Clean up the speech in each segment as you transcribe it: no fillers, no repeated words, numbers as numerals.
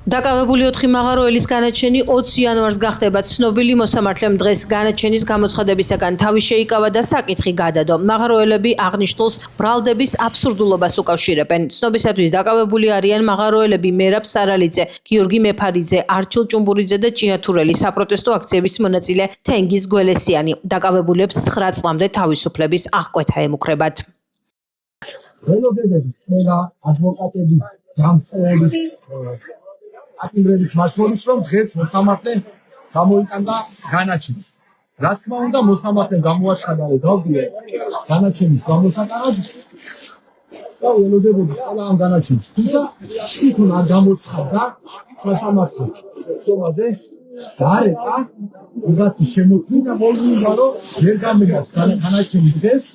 დაკავებული 4 მაღაროელის განაჩენი 20 იანვარს გახდება ცნობილი. მოსამართლემ დღეს განაჩენის გამოცხადებისაგან თავი შეიკავა და საკითხი გადადო. მაღაროელები აღნიშნულს ბრალდების აბსურდულობას უკავშირებენ. ცნობისათვის დაკავებული არიან მაღაროელები მერაბ სარალიძე, გიორგი მეფარიძე, არჩილ ჭუმბურიძე და ჭიათურელი. საპროტესტო აქციების მონაწილე თენგიზ გველესიანი. დაკავებულებს 9 წლამდე თავისუფლების აღკვეთა ემუქრებათ. ველოდებით ყველა ადვოკატების დამსწრეების აკიმრების მაშორის რომ დღეს მოსამართლემ გამოიტანდა განაჩენი. რა თქმა უნდა მოსამართლემ გამოაცხადა რომ გავდიე განაჩენის გამოსატანად და ველოდებოდი ყველა ამ განაჩენს. თუმცა თვითონ არ გამოცხადდა მოსამართლემ სწორად გარეკა ვიღაცის შემოქმედა მოვლენდა რომ ვერ გამიგას განაჩენი დღეს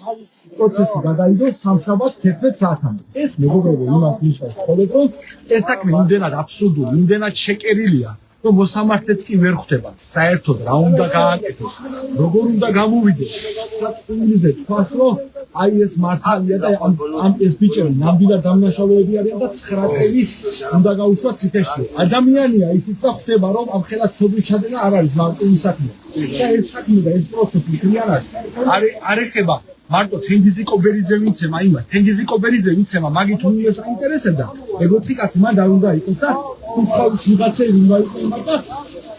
პროცესი გადაიდოს სამშაბათს 11 საათამდე. ეს მეგობრებო იმას ნიშნავს მხოლოდ რომ ეს საქმე იმდენად აბსურდული, იმდენად შეკერილია, რომ მოსამართლეც კი ვერ ხვდება საერთოდ რა უნდა გააკეთოს, როგორ უნდა გამოვიდეს. თუმცა თქვას რომ აი ეს მართალია და ამ ეს ბიჭები ნამდვილად დამნაშავეები არიან და 9 წელი უნდა გაუშვათ ციხეში. ადამიანია ისიც და ხვდება რომ ამ ხელად ცოდვის ჩადენა არ არის მარტივი საქმე. და ეს საქმე და ეს პროცესი მთლიანად არ ეხება მარტო თენგიზი კობერიძე ვინცემა იმას. თენგიზი კობერიძე ვინცემა მაგით უნივერსიტეტს აინტერესებდა. ეგოთი კაცი მან არ უნდა იყოს და სიცხავის ვიღაცები უნდა იყოს და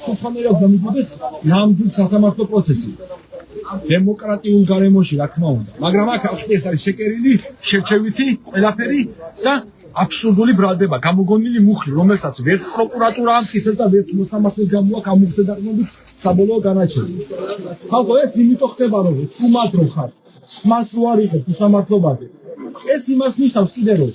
სოხანერად გამიგდეს ნამდვილ სასამართლო პროცესი. დემოკრატიულ გარემოში რა თქმა უნდა. მაგრამ აქ ეს არის შეკერილი, შერჩევითი ყველაფერი და აბსურდული ბრალდება, გამოგონილი მუხლი, რომელსაც ვერც პროკურატურა ამტკიცებს და ვერც მოსამართლეს გამოაქვს ამ მუხლზე დაყრდნობით საბოლოო განაჩენი. ხალხო ეს იმიტომ ხდება რომ თუმადრო ხარ მას უარი ხარ მოსამართლობაზე. ეს იმას ნიშნავს კიდე რომ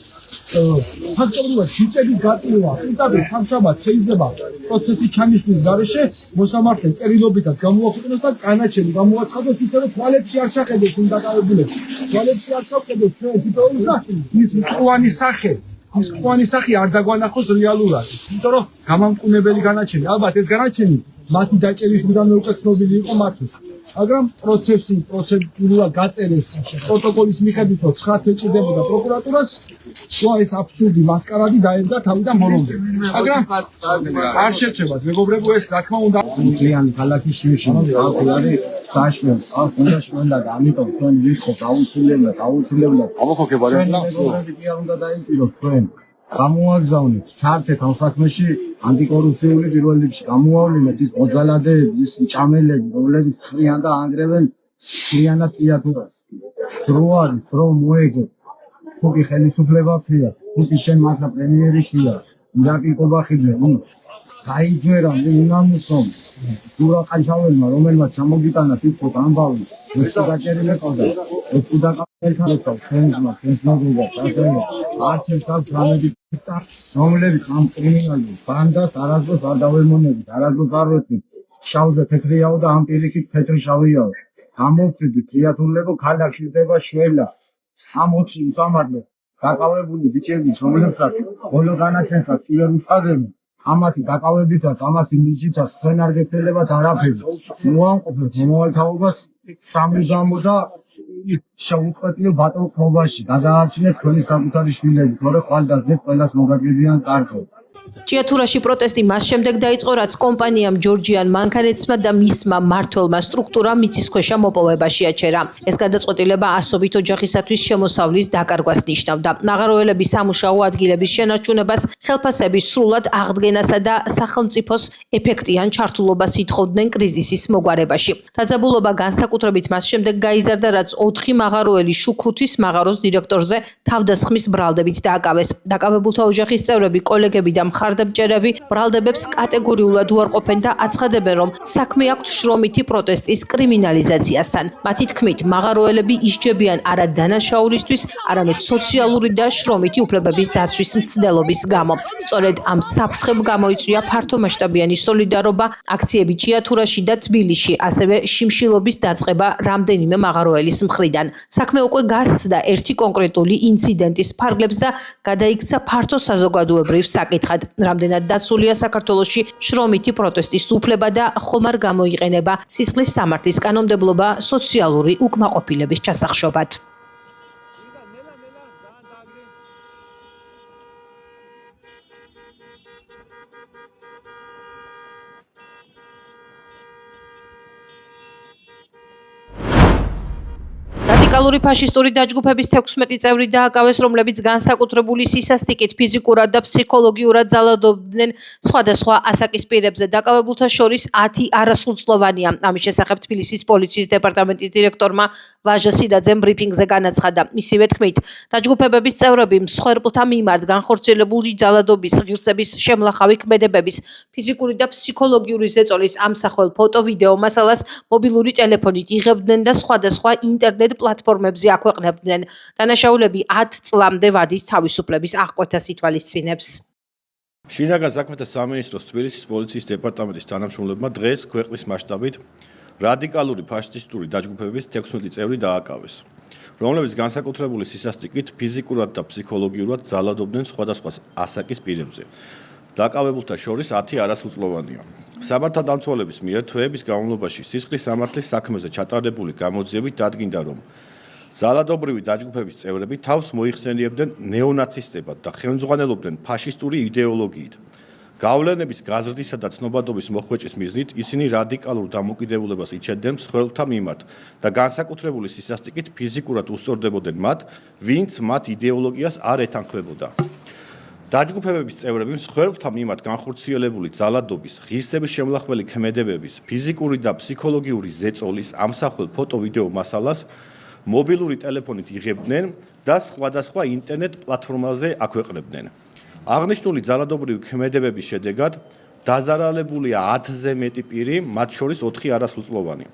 ფაქტობრივად ბიჭების გაწმობა პირდაპირ სამშაბათს შეიძლება პროცესი ჩამისვლის გარეშე მოსამართლემ წერილობითაც გამოაქვეყნოს და განაჩენი გამოაცხადოს ისე რომ თვალებში არ ჩახედოს იმ დაკავებულებს. თვალებში არ ჩახედოს ჩვენ თითოეულს და ის მწვანი სახე არ დაგვანახოს რეალურად. იმიტომ რომ გამამკუნებელი განაჩენი, ალბათ ეს განაჩენი მათი დაჭერის დროიდან უკვე ცნობილი იყო მათთვის. მაგრამ პროცედურულად გაწერეს პროტოკოლის მიხედვით 9 თვე ჭირდებოდა პროკურატურას, ეს აბსურდი მასკარადი დაერგა თავიდან ბოლომდე. მაგრამ არ შერჩებათ მეგობრებო ეს რა თქმა უნდა მთლიანი ქალაქის შიმშილი ხალხი არის საშვენ, ხალხ უნდა შევენდა და ამიტომ თქვენ ვიხოთ აუცილებლად ამოხოკებარია მეგობრები კი არ უნდა დაიმკვიროთ თქვენ. გამოაგზავნეთ, ჩართეთ ამ საქმეში ანტიკორუფციული პირველ რიგში, გამოავლინეთ ის მოძალადეები, ის ჭამელები, რომლებიც ხრიან და ანგრევენ ხრიანად ჭიათურას. დრო არის, რომ მოეგო. თუკი ხელისუფლება ხია, თუკი შენ მართლა პრემიერი ხია, ირაკი კობახიძე, გაიძვერა უნამუსომ, ზურა ყაჩაველმა, რომელმაც ჩამოგიტანა თითქოს ამბავი, ეცი დაჭერილი ყავდა, ეცი დაკავებდა, ჩვენმა, ჩვენს მოგებაც, ასევე არც ერთ სამშაბათი რომლებიც ამ კრიმინალურ ბანდას არასდროს არ დავემონებით, არასდროს არ ვეთქვით, შავზე თეთრიაო და ამ პირიქით თეთრი შავიაო. გამოვწვიდით ჭიათურლებო, ქალაქში ხდება შველა. ამ 4 მოსამართლე დაკავებული ბიჭების, რომლებსაც ბოლო განაჩენსაც კი ვერ უცხადებენ, ამათი დაკავებისას, ამათი მიზიდას თქვენ არ გეფერდებათ არაფერზე. მოამყოფეთ მომავალთაობას სამიზამო და შეუწყეთილ ბატონყმობაში. გადაარჩინეთ თქვენი საკუთარი შვილები, თორე ხვალდაზეთ ყველას მოგაგებიან კარგო. ჭიათურაში პროტესტი მას შემდეგ დაიწყო, რაც კომპანიამ ჯორჯიან მანქანეცმა და მისმა მმართველმა სტრუქტურამ მიწისქვეშა მოპოვებაში აჩერა. ეს გადაწყვეტილება ასობით ოჯახისათვის შემოსავლის დაკარგვას ნიშნავდა. მაღაროელები სამუშაო ადგილების შენარჩუნებას, ხელფასების სრულად აღდგენასა და სახელმწიფოს ეფექტიან ჩართულობას ითხოვდნენ კრიზისის მოგვარებაში. დაძაბულობა განსაკუთრებით მას შემდეგ გაიზარდა, რაც 4 მაღაროელი შუქრუთის მაღაროს დირექტორზე თავდასხმის ბრალდებით დააკავეს. დაკავებულთა ოჯახის წევრები, კოლეგები და მხარდამჭერები ბრალდებებს კატეგორიულად უარყოფენ და აცხადებენ, რომ საქმე აქვთ შრომითი პროტესტის კრიმინალიზაციასთან. მათი თქმით, მაღაროელები ისჯებიან არა დანაშაულისთვის, არამედ სოციალური და შრომითი უფლებების დაცვის მცდელობის გამო. სწორედ ამ საფრთხემ გამოიწვია ფართომასშტაბიანი სოლიდარობა, აქციები ჭიათურაში და თბილისში, ასევე შიმშილობის დაწყება რამდენიმე მაღაროელის მხრიდან. საქმე უკვე გასცდა ერთი კონკრეტული ინციდენტის ფარგლებს და გადაიქცა ფართო საზოგადოებრივ საკითხად. რამდენად დაცულია საქართველოში შრომითი პროტესტის უფლება და ხომ არ გამოიყენება სისხლის სამართლის კანონმდებლობა სოციალური უკმაყოფილების ჩასახშობად. რადიკალური ფაშისტური დაჯგუფების 16 წევრი დააკავეს, რომლებიც განსაკუთრებული სისასტიკით ფიზიკურად და ფსიქოლოგიურად ძალადობდნენ სხვადასხვა ასაკის პირებზე. დაკავებულთა შორის 10 არასრულწლოვანია. ამის შესახებ თბილისის პოლიციის დეპარტამენტის დირექტორმა ვაჟა სირაძემ ბრიფინგზე განაცხადა. მისივე თქმით, დაჯგუფებების წევრები მსხვერპლთა მიმართ განხორციელებული ძალადობის, ღირსების შემლახავი ქმედებების, ფიზიკური და ფსიქოლოგიური ზეწოლის ამსახველ ფოტო-ვიდეო მასალას მობილური ტელეფონით იღებდნენ და სხვადასხვა ინტერნეტ პლატფორმებზე აქვეყნებდნენ. დანაშაულები 10 წლამდე ვადით თავისუფლების აღკვეთას ითვალისწინებს. შინაგან საქმეთა სამინისტროს თბილისის პოლიციის დეპარტამენტის თანამშრომლებმა დღეს ქვეყნის მასშტაბით რადიკალური ფაშისტური დაჯგუფების 16 წევრი დააკავეს, რომლებიც განსაკუთრებული სისასტიკით ფიზიკურად და ფსიქოლოგიურად ძალადობდნენ სხვადასხვა ასაკის პირებზე. დაკავებულთა შორის 10 არასრულწლოვანია. სამართალდამცველების მიერ თვეების განმავლობაში სისხლის სამართლის საქმეზე ჩატარებული გამოძიებით დადგინდა, რომ ძალადობრივი დაჯგუფების წევრები თავს მოიხსენიებდნენ ნეონაცისტებად და ხელმძღვანელობდნენ ფაშისტური იდეოლოგიით. გავლენების გაზრდისა და ცნობადობის მოხვეჭის მიზნით ისინი რადიკალურ დამოკიდებულებას იჩენდნენ მსხვერპლთა მიმართ და განსაკუთრებული სისასტიკით ფიზიკურად უსწორდებოდნენ მათ, ვინც მათ იდეოლოგიას არ ეთანხმებოდა. დაჯგუფებების წევრები მსხვერპლთა მიმართ განხორციელებული ძალადობის, ღირსების შემლახველი ქმედებების, ფიზიკური და ფსიქოლოგიური ზეწოლის ამსახველ ფოტო-ვიდეო მასალას მობილური ტელეფონით იღებდნენ და სხვადასხვა ინტერნეტ პლატფორმაზე აქვეყნებდნენ. აღნიშნული ძალადობრივი ქმედებების შედეგად დაზარალებულია 10-ზე მეტი პირი, მათ შორის 4 არასრულწლოვანი.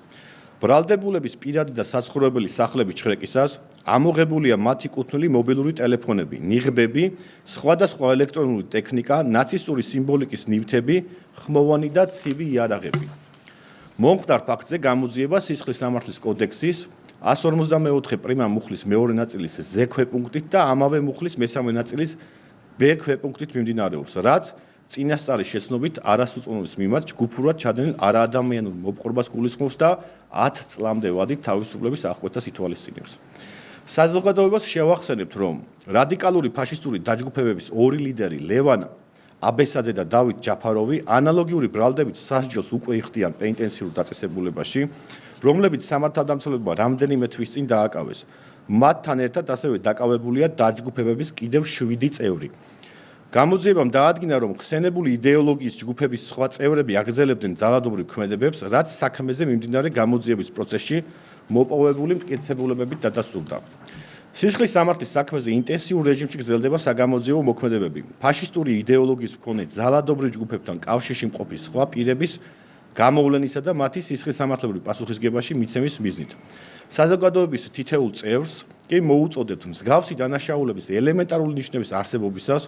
ბრალდებულების პირადი და საცხოვრებელი სახლების ჩხრეკისას ამოღებულია მათი კუთვნილი მობილური ტელეფონები, ნიღბები, სხვადასხვა ელექტრონული ტექნიკა, ნაცისტური სიმბოლიკის ნივთები, ხმოვანი და ცივი იარაღები. მომხდარ ფაქტზე გამოძიება სისხლის სამართლის კოდექსის 154 პრიმა მუხლის მეორე ნაწილის ზ ქვეპუნქტით და ამავე მუხლის მესამე ნაწილის ბ ქვეპუნქტით მიმდინარეობს, რაც წინასწარის შეცნობით არასრულწლოვანის მიმართ ჯგუფურად ჩადენილ არაადამიანურ მოპყრობას გულისხმობს და 10 წლამდე ვადით თავისუფლების აღკვეთას ითვალისწინებს. საზოგადოებას შევახსენებთ, რომ რადიკალური ფაშისტური დაჯგუფებების ორი ლიდერი ლევან აბესაძე და დავით ჯაფაროვი ანალოგიური ბრალდებით სასჯელს უკვე იხდიან პენიტენციურ დაწესებულებაში, რომლებიც სამართალდამცველებმა რამდენიმე თვის წინ დააკავეს. მათთან ერთად ასევე დაკავებულია დაჯგუფებების კიდევ 7 წევრი. გამოძიებამ დაადგინა, რომ ხსენებული იდეოლოგიის ჯგუფების სხვა წევრები აგრძელებდნენ ძალადობრივ ქმედებებს, რაც საქმეზე მიმდინარე გამოძიების პროცესში მოპოვებული მტკიცებულებებით დადასტურდა. სისხლის სამართლის საქმეზე ინტენსიურ რეჟიმში გრძელდება საგამოძიებო მოქმედებები. ფაშისტური იდეოლოგიის მქონე ძალადობრივ ჯგუფებთან კავშირში მყოფი სხვა პირების გამოვლენისა და მათი სისხლის სამართლებრივ პასუხისგებაში მიცემის მიზნით. საზოგადოების თითოეულ წევრს კი მოუწოდებთ მსგავსი დანაშაულების ელემენტარული ნიშნების არსებობისას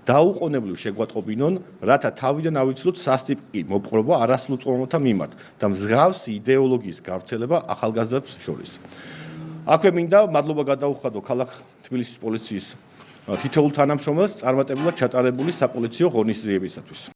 დაუყოვნებლივ შეგვატყობინონ, რათა თავიდან ავიცილოთ სასტიკი მოპყრობა არასრულწლოვანთა მიმართ და მსგავსი იდეოლოგიის გავრცელება ახალგაზრდებს შორის. აქვე მინდა მადლობა გადაუხადო ქალაქ თბილისის პოლიციის თითოეულ თანამშრომელს წარმატებულად ჩატარებული საპოლიციო ღონისძიებისათვის.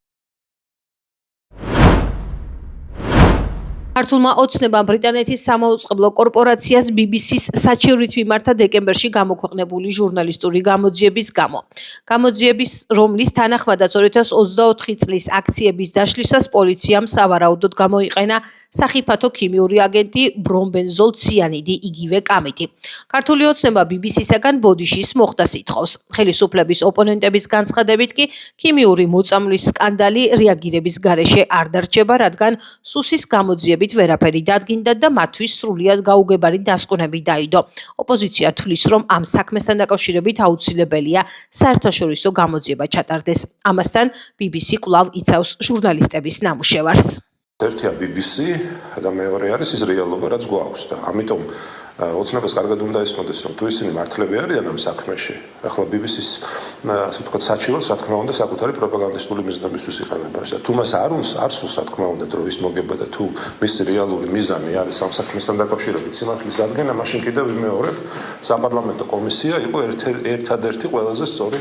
ქართულმა ოცნებამ ბრიტანეთის სამაუწყებლო კორპორაციას BBC-ს საჩივრით მიმართა დეკემბერში გამოქვეყნებული ჟურნალისტური გამოძიების გამო. გამოძიების, რომლის თანახმადაც 2024 წლის აქციების დაშლისას პოლიციამ სავარაუდოდ გამოიყენა სახიფათო ქიმიური აგენტი ბრომბენზოლ ციანიდი, იგივე კამიტი. ქართული ოცნება BBC-საგან ბოდიშის მოხდას ითხოვს. ხელისუფლების ოპონენტების განცხადებით კი ქიმიური მოწამვლის სკანდალი რეაგირების გარეშე არ დარჩება, რადგან სუსის გამოძიების ვერაფერი დადგინდა და მათთვის სრულიად გაუგებარი დასკვნები დაიდო. ოპოზიცია თვლის, რომ ამ საქმესთან დაკავშირებით აუცილებელია საერთაშორისო გამოძიება ჩატარდეს. ამასთან BBC კვლავ იცავს ჟურნალისტების ნამუშევარს. ერთია BBC და მეორე არის ის რეალობა, რაც გვაქვს და ამიტომ ოცნებას კარგად უნდა ისმოდეს, რომ თუ ისინი მართლები არიან ამ საქმეში, ახლა BBC-ს ასე ვთქვათ საჩივრს, რა თქმა უნდა, საკუთარი პროპაგანდისტული მიზნებისთვის იყენებენ და თუ მას არ სურს, რა თქმა უნდა, დროის მოგება და თუ მისი რეალური მიზანი არის ამ საქმესთან დაკავშირებით სიმართლის დადგენა, მაშინ კიდევ ვიმეორებ, საპარლამენტო კომისია იყო ერთადერთი ყველაზე სწორი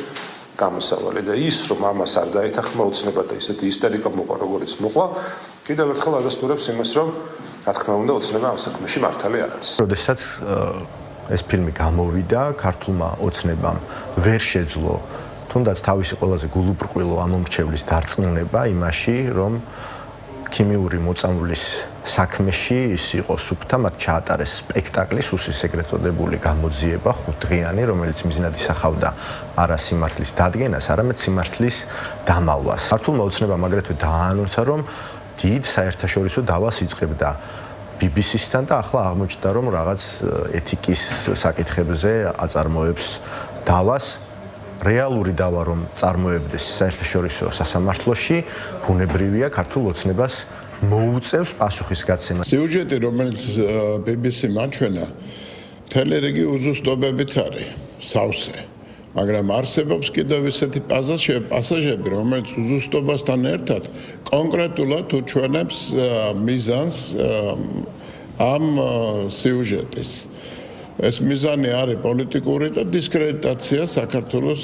გამოსავალი და ის, რომ ამას არ დაეთანხმა ოცნება და ისეთი ისტერიკა მოყვა, როგორც მოყვა, კიდევ ერთხელ ადასტურებს იმას, რომ რა თქმა უნდა, ოცნება ამ საქმეში მართალი არ არის. როდესაც ეს ფილმი გამოვიდა, ქართულმა ოცნებამ ვერ შეძლო თუნდაც თავისი ყველაზე გულუბრყვილო ამომრჩევლის დარწმუნება იმაში, რომ ქიმიური მოწამვლის საქმეში ის იყო სუფთა, მათ ჩაატარეს სპექტაკლი სუსის ეგრეთ წოდებული გამოძიება 5 დღიანი, რომელიც მიზნად ისახავდა არა სიმართლის დადგენას, არამედ სიმართლის დამალვას. ქართულმა ოცნებამ აგრეთვე დააანონსა, რომ დიდ საერთაშორისო დავას იწყებდა BBC-სთან და ახლა აღმოჩნდა, რომ რაღაც ეთიკის საკითხებზე აწარმოებს დავას. რეალური დავა რომ წარმოებდეს საერთაშორისო სასამართლოში, ბუნებრივია ქართულ ოცნებას მოუწევს პასუხის გაცემა. სიუჟეტი, რომელიც BBC-მ აჩვენა, მთელი რიგი უზუსტობებით არის სავსე. მაგრამ არსებობს კიდევ ისეთი პასაჟები, რომელიც უზუსტობასთან ერთად კონკრეტულად უჩვენებს მიზანს ამ სიუჟეტის. ეს მიზანი არის პოლიტიკური და დისკრედიტაცია საქართველოს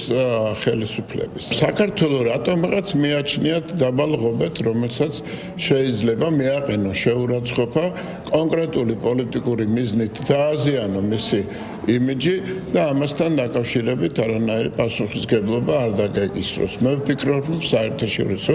ხელისუფლების. საქართველოს რატომღაც მიაჩნიათ დაბალ ღობეთ, რომელსაც შეიძლება მიაყენოს შეურაცხყოფა კონკრეტული პოლიტიკური მიზნით დააზიანო მისი იმიჯი და ამასთან დაკავშირებით არანაირი პასუხისგებლობა არ დაგეკისროს. მე ვფიქრობ, რომ საერთაშორისო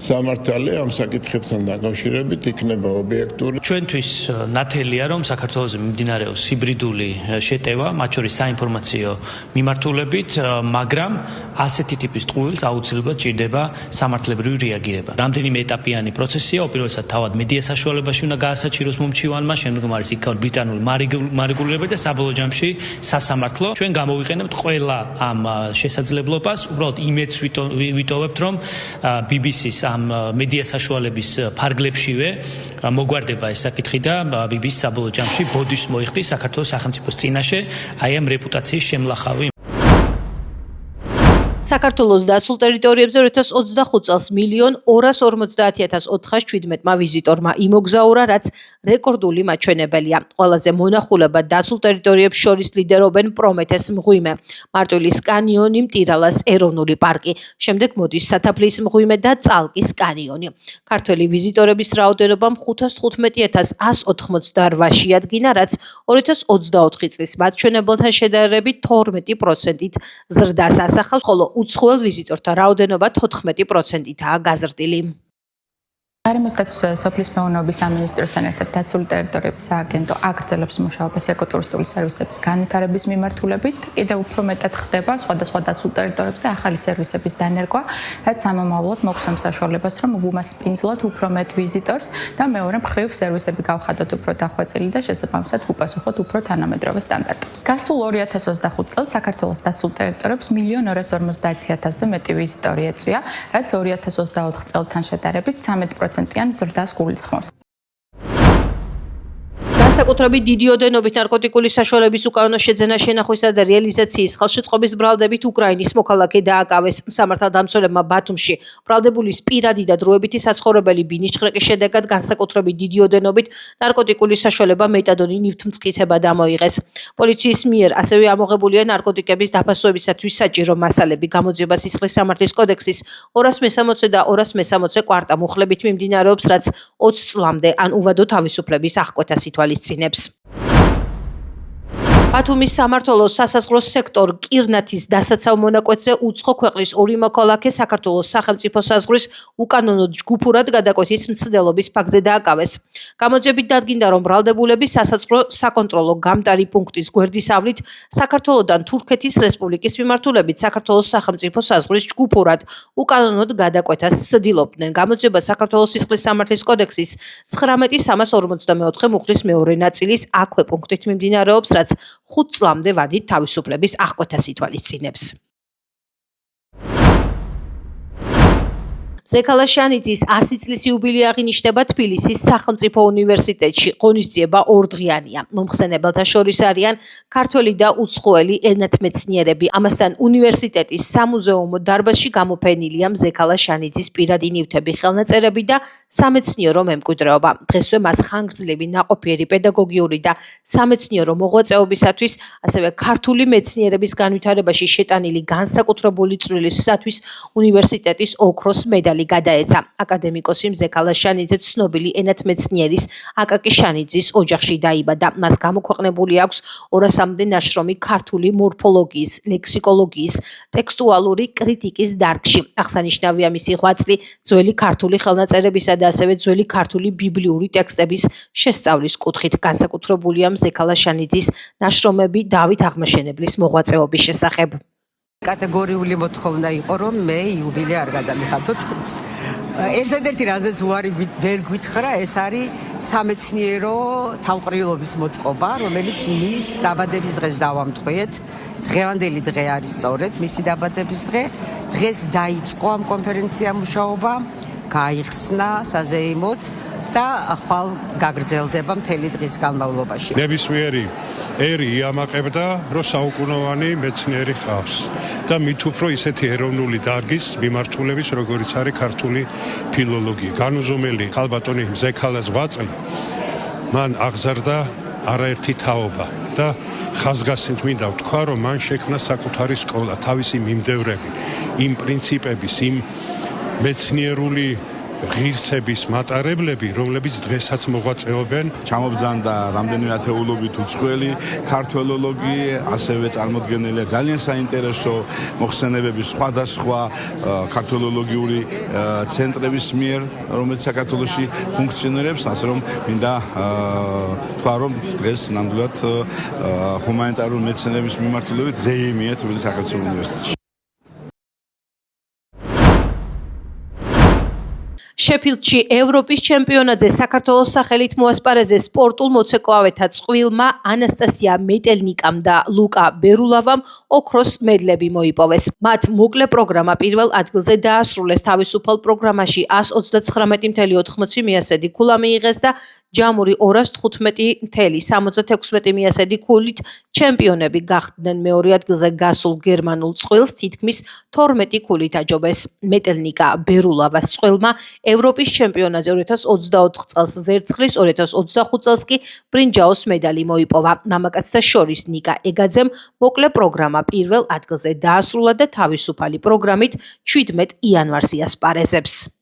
სამართალი ამ საკითხებთან დაკავშირებით იქნება ობიექტური. ჩვენთვის ნათელია, რომ საქართველოს მიმდინარეობს ჰიბრიდული შეტევა, მათ შორის საინფორმაციო მიმართულებით, მაგრამ ასეთი ტიპის ტყუილს აუცილებლად ჭირდება სამართლებრივი რეაგირება. რამდენიმე ეტაპიანი პროცესია, უპირველესად თავად მედია საშუალებაში უნდა გაასაჩიროს მომჩივანმა, შემდგომ არის იქ ბრიტანული მარეგულირება და საბოლოო ჯამში სასამართლო. ჩვენ გამოვიყენებთ ყველა ამ შესაძლებლობას, უბრალოდ იმედს ვიტოვებთ, რომ BBC-ს ამ მედია საშუალების ფარგლებშივე მოგვარდება ეს საკითხი და BBC-ს საბოლოო ჯამში ბოდიშს მოიხდის საქართველოს სახელმწიფოს წინაშე აი ამ რეპუტაციის შემლახავი. საქართველოს დაცულ ტერიტორიებზე 2025 წელს 1.250.417 ვიზიტორმა იმოგზაურა, რაც რეკორდული მაჩვენებელია. ყველაზე მონახულება დაცულ ტერიტორიებს შორის ლიდერობენ პრომეთეს მღვიმე, მარტვილის კანიონი, მტირალას ეროვნული პარკი, შემდეგ მოდის სათაფლის მღვიმე და წალკის კანიონი. ქართველი ვიზიტორების რაოდენობა 515.188 შეადგინა, რაც 2024 წლის მაჩვენებელთან შედარებით 12%-ით ზრდას ასახავს, ხოლო უცხოელ ვიზიტორთა რაოდენობა 14%-ითაა გაზრდილი. გარემოს დაცვის სოფლის მეურნეობის სამინისტროსთან ერთად დაცული ტერიტორიების სააგენტო აგრძელებს მუშაობას ეკოტურისტული სერვისების განვითარების მიმართულებით. კიდევ უფრო მეტად ხდება სხვადასხვა დაცულ ტერიტორიებზე ახალი სერვისების დანერგვა, რაც სამომავლოდ მოგვცემს საშუალებას, რომ ვუმასპინძლოთ უფრო მეტ ვიზიტორს და მეორე მხრივ სერვისები გავხადოთ უფრო დახვეწილი და შესაბამისად ვუპასუხოთ უფრო თანამედროვე სტანდარტებს. გასულ 2025 წელს საქართველოს დაცულ ტერიტორიებს 1.250.000-ზე მეტი ვიზიტორი ეწვია, რაც 2024 წელთან შედარებით 13%-იან ზრდას გულისხმობს. განსაკუთრებით დიდი ოდენობით ნარკოტიკული საშუალების უკანონო შეძენა, შენახვისა და რეალიზაციის ხელშეწყობის ბრალდებით უკრაინის მოქალაქე დააკავეს. სამართალდამცველებმა ბათუმში ბრალდებულის პირადი და დროებითი საცხოვრებელი ბინიშყრეკის შედეგად განსაკუთრებით დიდი ოდენობით ნარკოტიკული საშუალება მეტადონი ნივთმტკიცება დამოიღეს. პოლიციის მიერ ასევე ამოღებულია ნარკოტიკების დაფასვებისათვის საჭირო მასალები. გამოძიება სისხლის სამართლის კოდექსის 260 და 260 კვარტა მუხლებით მიმდინარეობს, რაც 20 წლამდე ან უვადო თავისუფლების აღკვეთას ითვალისწინებს. ბათუმის სამმართველოს სასაზღვრო სექტორ კირნათის დასაცავ მონაკვეთზე უცხო ქვეყნის ორი მოქალაქე საქართველოს სახელმწიფო საზღვრის უკანონო ჯგუფურად გადაკვეთის მცდელობის ფაქტზე დააკავეს. გამოძიებით დადგინდა, რომ ბრალდებულები სასაზღვრო საკონტროლო გამტარი პუნქტის გვერდისავლით საქართველოდან თურქეთის რესპუბლიკის მიმართულებით საქართველოს სახელმწიფო საზღვრის ჯგუფურად უკანონოდ გადაკვეთას ცდილობდნენ. გამოძიება საქართველოს სისხლის სამართლის კოდექსის 19.354 მუხლის მეორე ნაწილის აქვე პუნქტით მიმდინარეობს, რაც 5 წლამდე ვადით თავისუფლების აღკვეთას ითვალისწინებს. ზექალა შანიძის 100 წლის იუბილეა აღინიშნება თბილისის სახელმწიფო უნივერსიტეტში. ღონისძიება ორდღიანია. მომხსენებელთა შორის არიან ქართველი და უცხოელი ენათმეცნიერები. ამასთან უნივერსიტეტის სამუზეუმო დარბაზში გამოფენილია ზექალა შანიძის პირადი ნივთები, ხელნაწერები და სამეცნიერო მემკვიდრეობა. დღესვე მას ხანგრძლივი ნაყოფიერი პედაგოგიური და სამეცნიერო მოღვაწეობისათვის, ასევე ქართული მეცნიერების განვითარებაში შეტანილი განსაკუთრებული წვლილისათვის უნივერსიტეტის ოქროს მედალი მედალი გადაეცა. აკადემიკოსი მზექალა შანიძე ცნობილი ენათმეცნიერის აკაკი შანიძის ოჯახში დაიბადა. მას გამოქვეყნებული აქვს 200-მდე ნაშრომი ქართული მორფოლოგიის, ლექსიკოლოგიის, ტექსტუალური კრიტიკის დარგში. აღსანიშნავია მისი ღვაწლი ძველი ქართული ხელნაწერებისა და ასევე ძველი ქართული ბიბლიური ტექსტების შესწავლის კუთხით. განსაკუთრებულია მზექალა შანიძის ნაშრომები დავით აღმაშენებლის მოღვაწეობის შესახებ. კატეგორიული მოთხოვნა იყო, რომ მე იუბილე არ გადამიხატოთ. ერთადერთი რაზეც უარი ვერ გვითხრა, ეს არის სამეცნიერო თავყრილობის მოწყობა, რომელიც მის დაბადების დღეს დავამტყვიეთ. დღევანდელი დღე არის სწორედ მისი დაბადების დღე. დღეს დაიწყო ამ კონფერენცია მუშაობა, გაიხსნა საზეიმოდ და ახალ გაგრძელდება მთელი დღის განმავლობაში. ნებისმიერი ერი იამაყებდა, რომ საუკუნოვანი მეცნიერი ხავს და მით უფრო ისეთი ეროვნული დარგის მიმართულების, როგორიც არის ქართული ფილოლოგია. განუზომელი ხალბატონი მზექალას ღვაწლი მან აღზარდა არაერთი თაობა და ხაზგასმით მინდა ვთქვა, რომ მან შექმნა საკუთარი სკოლა, თავისი მიმდევრები, იმ პრინციპების, იმ მეცნიერული ღირსების მატარებლები, რომლებიც დღესაც მოღვაწეობენ. ჩამობძანდა რამდენიმე ათეულობით უცხოელი ქართველოლოგი, ასევე წარმოდგენილია ძალიან საინტერესო მოხსენებები სხვადასხვა ქართველოლოგიური ცენტრების მიერ, რომელიც საქართველოში ფუნქციონირებს, ასე რომ მინდა თქვა, რომ დღეს ნამდვილად ჰუმანიტარული მეცნიერების მიმართულებით ზეიმია თბილისის სახელმწიფო უნივერსიტეტში. შეფილდში ევროპის ჩემპიონატზე საქართველოს სახელით მოასპარეზეს სპორტულ მოცეკვავეთა წყვილმა ანასტასია მეტელნიკამ და ლუკა ბერულავამ ოქროს მედლები მოიპოვეს. მათ მოკლე პროგრამა პირველ ადგილზე დაასრულეს. თავისუფალ პროგრამაში 139.80 მიასედი ქულა მიიღეს და ჯამური 215.76 მიასედი ქულით ჩემპიონები გახდნენ. მეორე ადგილზე გასულ გერმანულ წყვილს თითქმის 12 ქულით აჯობეს. მეტელნიკა ბერულავას წყვილმა ევროპის ჩემპიონატზე 2024 წელს ვერცხლის, 2025 წელს კი ბრინჯაოს მედალი მოიპოვა. მამაკაცთა შორის ნიკა ეგაძემ მოკლე პროგრამა პირველ ადგილზე დაასრულა და თავისუფალი პროგრამით 17 იანვარს იასპარეზებს.